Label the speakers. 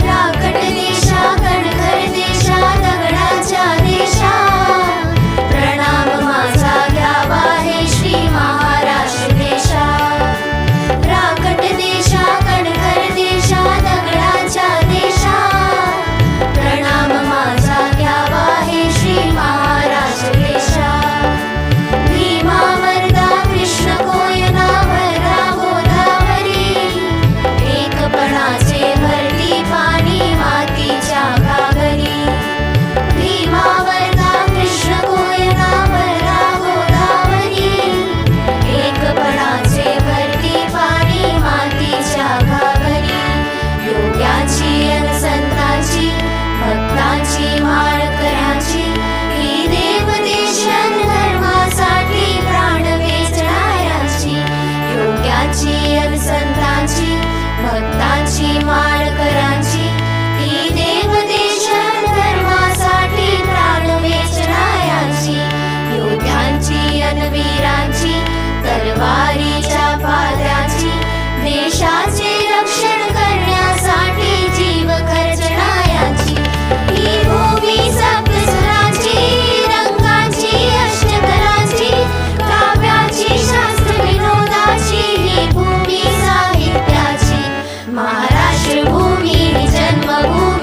Speaker 1: राकट देशा कणखर देशा दगडाच्या देशा प्रणाम माझा घ्यावा हे श्री महाराष्ट्र देशा। राकट देशा कणखर देशा दगडाच्या देशा प्रणाम माझा घ्यावा हे श्री महाराष्ट्र देशा। भीमा वरदा कृष्ण कोयना भरा गोदावरी एकपणाचे भरती पाणी मातीच्या घागरी। भीमा वरदा कृष्ण कोयना भरा गोदावरी एकपणाचे भरती पाणी मातीच्या घागरी। योग्याची अन संतांची भक्तांची माळकऱ्यांची ही देवदेशन धर्मासाठी प्राण वेचणाऱ्यांची। योग्याची अन संतांची भक्तांची माळकऱ्यांची ही देवदेशन धर्मासाठी प्राण वेचणाऱ्यांची। योद्ध्यांची अन वीरांची तलवारीच्या पाल्याची देशाचे रक्षण करण्यासाठी जीव खर्चणाऱ्यांची। ही भूमी सप्तस्वरांची रंगाची अष्टकरांची काव्याची शास्त्र विनोदाची ही भूमी साहित्याची। महाराष्ट्र भूमी ही जन्मभूमी